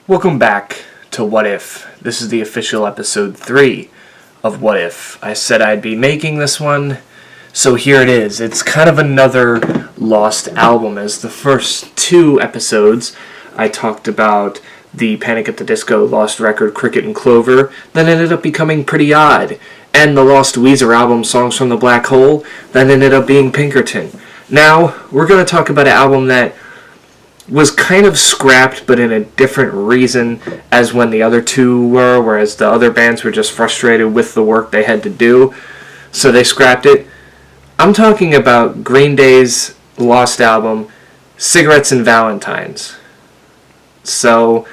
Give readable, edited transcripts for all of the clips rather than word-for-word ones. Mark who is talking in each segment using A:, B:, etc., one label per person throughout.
A: Welcome back to What If. This is the official episode 3 of What If. I said I'd be making this one, so here it is. It's kind of another lost album, as the first 2 episodes I talked about the Panic at the Disco lost record Cricket and Clover that ended up becoming Pretty Odd, and the lost Weezer album Songs from the Black Hole that ended up being Pinkerton. Now, we're going to talk about an album that was kind of scrapped, but in a different reason as when the other 2 were, whereas the other bands were just frustrated with the work they had to do, so they scrapped it. I'm talking about Green Day's lost album, Cigarettes and Valentines. So,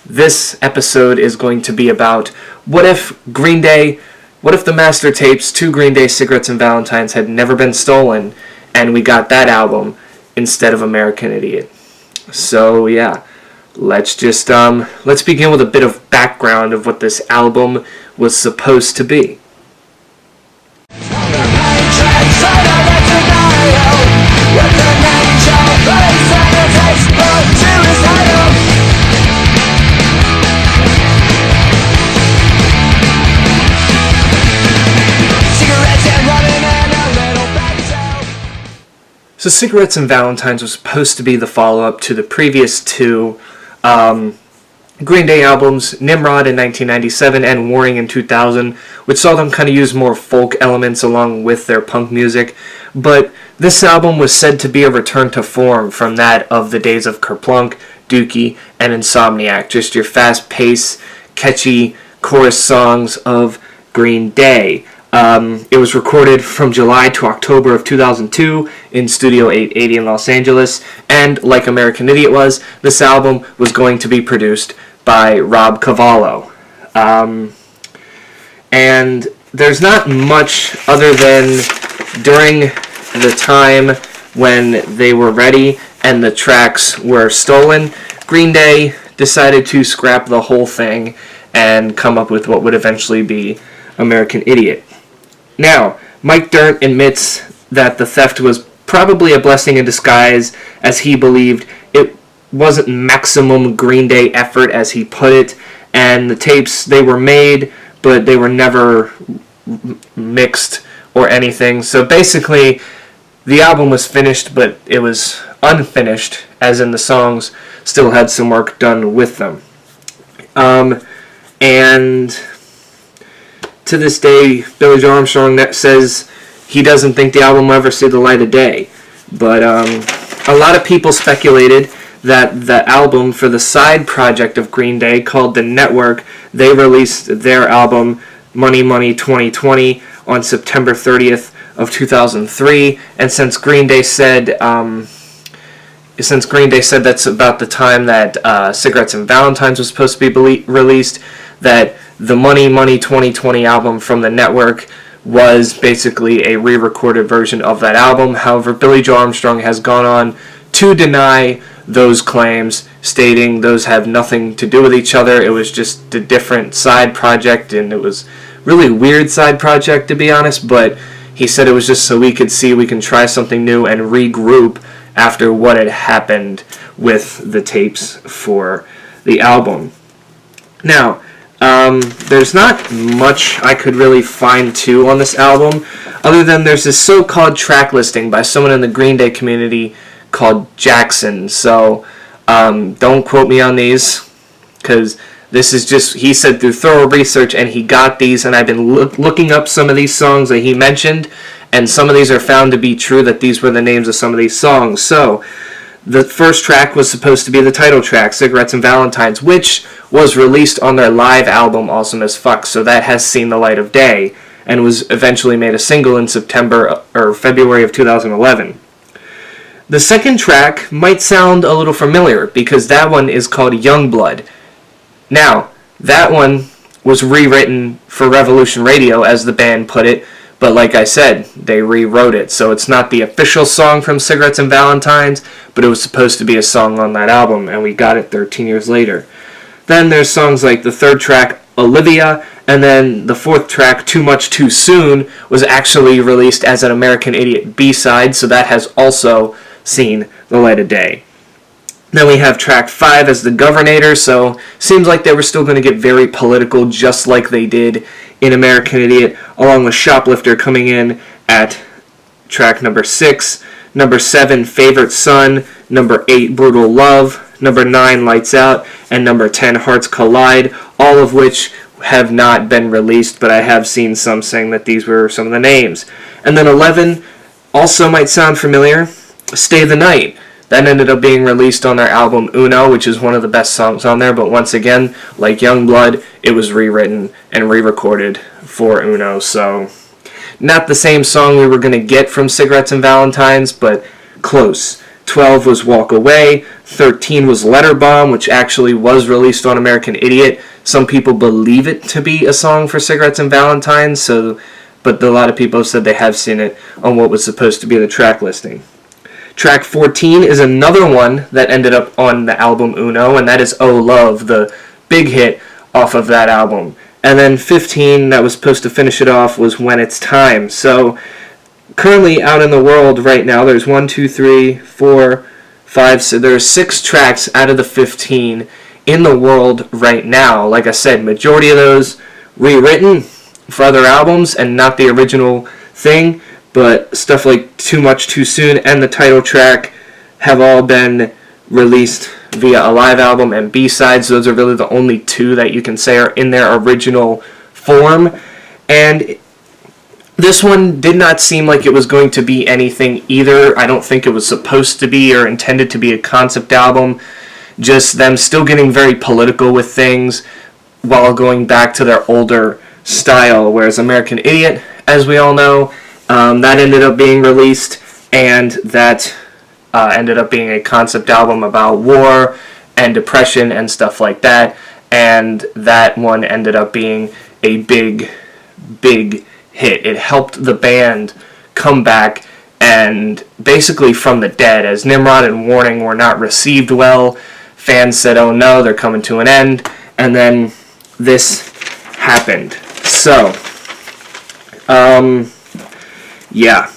A: this episode is going to be about what if the master tapes to Green Day Cigarettes and Valentines had never been stolen, and we got that album instead of American Idiot. So yeah, let's begin with a bit of background of what this album was supposed to be. So Cigarettes and Valentines was supposed to be the follow-up to the previous 2 Green Day albums, Nimrod in 1997 and Warning in 2000, which saw them kind of use more folk elements along with their punk music. But this album was said to be a return to form from that of the days of Kerplunk, Dookie, and Insomniac. Just your fast-paced, catchy chorus songs of Green Day. It was recorded from July to October of 2002 in Studio 880 in Los Angeles, and like American Idiot was, this album was going to be produced by Rob Cavallo. And there's not much other than during the time when they were ready and the tracks were stolen, Green Day decided to scrap the whole thing and come up with what would eventually be American Idiot. Now, Mike Dirnt admits that the theft was probably a blessing in disguise, as he believed it wasn't maximum Green Day effort, as he put it, and the tapes, they were made, but they were never mixed or anything. So basically, the album was finished, but it was unfinished, as in the songs still had some work done with them. And to this day, Billy Joe Armstrong says he doesn't think the album will ever see the light of day. But a lot of people speculated that the album for the side project of Green Day called The Network, they released their album Money Money 2020 on September 30th of 2003. And since Green Day said that's about the time that Cigarettes and Valentines was supposed to be released, that the Money Money 2020 album from The Network was basically a re-recorded version of that album. However, Billy Joe Armstrong has gone on to deny those claims, stating those have nothing to do with each other. It was just a different side project, and it was really weird side project, to be honest, but he said it was just so we could see we can try something new and regroup after what had happened with the tapes for the album. Now, there's not much I could really find too on this album, other than there's this so-called track listing by someone in the Green Day community called Jackson. So don't quote me on these, because this is just, he said through thorough research, and he got these, and I've been looking up some of these songs that he mentioned, and some of these are found to be true, that these were the names of some of these songs. So the first track was supposed to be the title track, Cigarettes and Valentines, which was released on their live album, Awesome as Fuck, so that has seen the light of day, and was eventually made a single in February of 2011. The second track might sound a little familiar, because that one is called Youngblood. Now, that one was rewritten for Revolution Radio, as the band put it, but like I said, they rewrote it, so it's not the official song from Cigarettes and Valentines, but it was supposed to be a song on that album, and we got it 13 years later. Then there's songs like the third track, Olivia, and then the fourth track, Too Much Too Soon, was actually released as an American Idiot B-side, so that has also seen the light of day. Then we have track 5 as The Governator, so seems like they were still going to get very political just like they did in American Idiot, along with Shoplifter coming in at track number 6, number 7, Favorite Son, number 8, Brutal Love, number 9, Lights Out, and number 10, Hearts Collide, all of which have not been released, but I have seen some saying that these were some of the names. And then 11, also might sound familiar, Stay the Night. That ended up being released on their album Uno, which is one of the best songs on there, but once again, like Youngblood, it was rewritten and re-recorded for Uno, so not the same song we were going to get from Cigarettes and Valentines, but close. 12 was Walk Away, 13 was Letter Bomb, which actually was released on American Idiot. Some people believe it to be a song for Cigarettes and Valentines, but a lot of people have said they have seen it on what was supposed to be the track listing. Track 14 is another one that ended up on the album Uno, and that is Oh Love, the big hit off of that album. And then 15, that was supposed to finish it off, was When It's Time. So currently out in the world right now, there's 1, 2, 3, 4, 5, so there's 6 tracks out of the 15 in the world right now. Like I said, majority of those rewritten for other albums and not the original thing. But stuff like Too Much Too Soon and the title track have all been released via a live album and B-sides. Those are really the only 2 that you can say are in their original form. And this one did not seem like it was going to be anything either. I don't think it was supposed to be or intended to be a concept album. Just them still getting very political with things while going back to their older style. Whereas American Idiot, as we all know, that ended up being released, and that ended up being a concept album about war and depression and stuff like that, and that one ended up being a big, big hit. It helped the band come back and basically from the dead, as Nimrod and Warning were not received well. Fans said, oh no, they're coming to an end, and then this happened. So, yeah.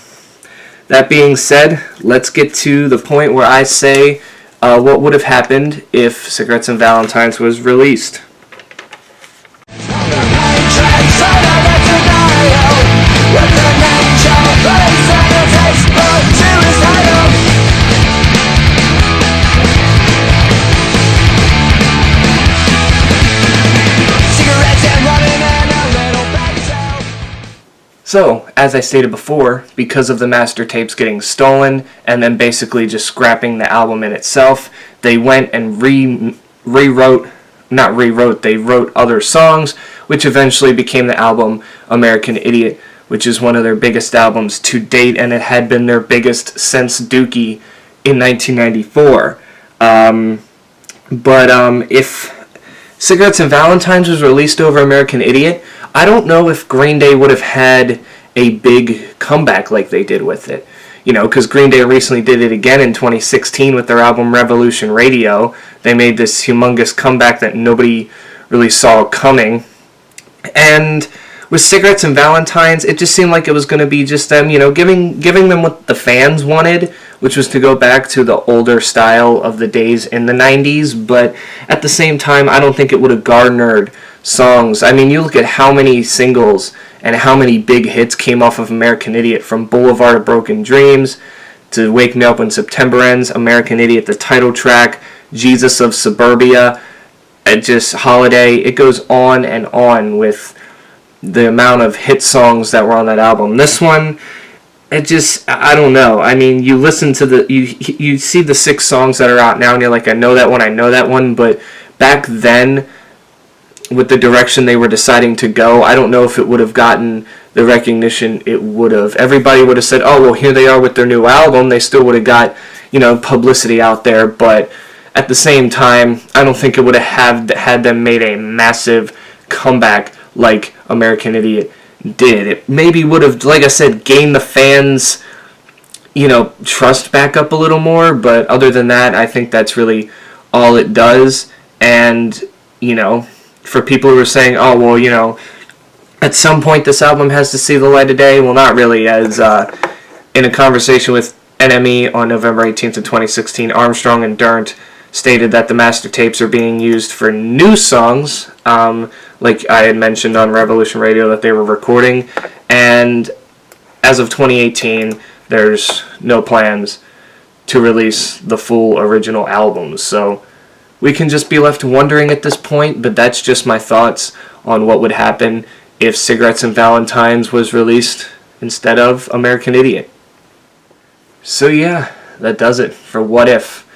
A: That being said, let's get to the point where I say what would have happened if Cigarettes and Valentines was released. So, as I stated before, because of the master tapes getting stolen and then basically just scrapping the album in itself, they went and they wrote other songs, which eventually became the album American Idiot, which is one of their biggest albums to date, and it had been their biggest since Dookie in 1994. If Cigarettes and Valentines was released over American Idiot, I don't know if Green Day would have had a big comeback like they did with it. You know, because Green Day recently did it again in 2016 with their album Revolution Radio. They made this humongous comeback that nobody really saw coming. And with Cigarettes and Valentines, it just seemed like it was going to be just them, you know, giving them what the fans wanted, which was to go back to the older style of the days in the 90s. But at the same time, I don't think it would have garnered songs. I mean, you look at how many singles and how many big hits came off of American Idiot, from Boulevard of Broken Dreams to Wake Me Up When September Ends, American Idiot, the title track, Jesus of Suburbia, just Holiday. It goes on and on with the amount of hit songs that were on that album. This one, it just, I don't know. I mean, you listen to you see the 6 songs that are out now and you're like, I know that one, but back then, with the direction they were deciding to go, I don't know if it would have gotten the recognition it would have. Everybody would have said, oh, well, here they are with their new album. They still would have got, you know, publicity out there, but at the same time, I don't think it would have had them made a massive comeback like American Idiot did. It maybe would have, like I said, gained the fans, you know, trust back up a little more, but other than that, I think that's really all it does. And, you know, for people who are saying, oh, well, you know, at some point this album has to see the light of day, well, not really, as in a conversation with NME on November 18th of 2016, Armstrong and Dirnt stated that the master tapes are being used for new songs, like I had mentioned on Revolution Radio that they were recording, and as of 2018, there's no plans to release the full original albums. So we can just be left wondering at this point, but that's just my thoughts on what would happen if Cigarettes and Valentines was released instead of American Idiot. So yeah, that does it for What If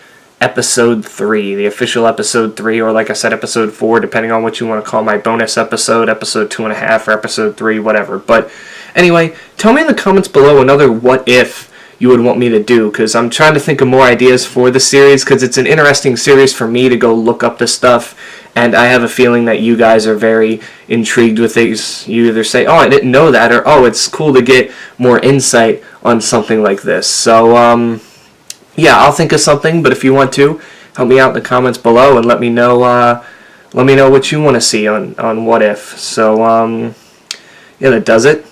A: Episode 3, the official Episode 3, or like I said, Episode 4, depending on what you want to call my bonus episode, Episode 2.5, or Episode 3, whatever. But anyway, tell me in the comments below another What If you would want me to do, because I'm trying to think of more ideas for the series, because it's an interesting series for me to go look up this stuff, and I have a feeling that you guys are very intrigued with these. You either say, oh, I didn't know that, or oh, it's cool to get more insight on something like this. So, yeah, I'll think of something, but if you want to, help me out in the comments below and let me know what you want to see on What If. So, yeah, that does it.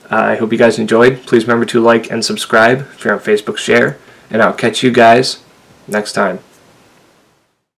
A: I hope you guys enjoyed. Please remember to like and subscribe if you're on Facebook, share, and I'll catch you guys next time.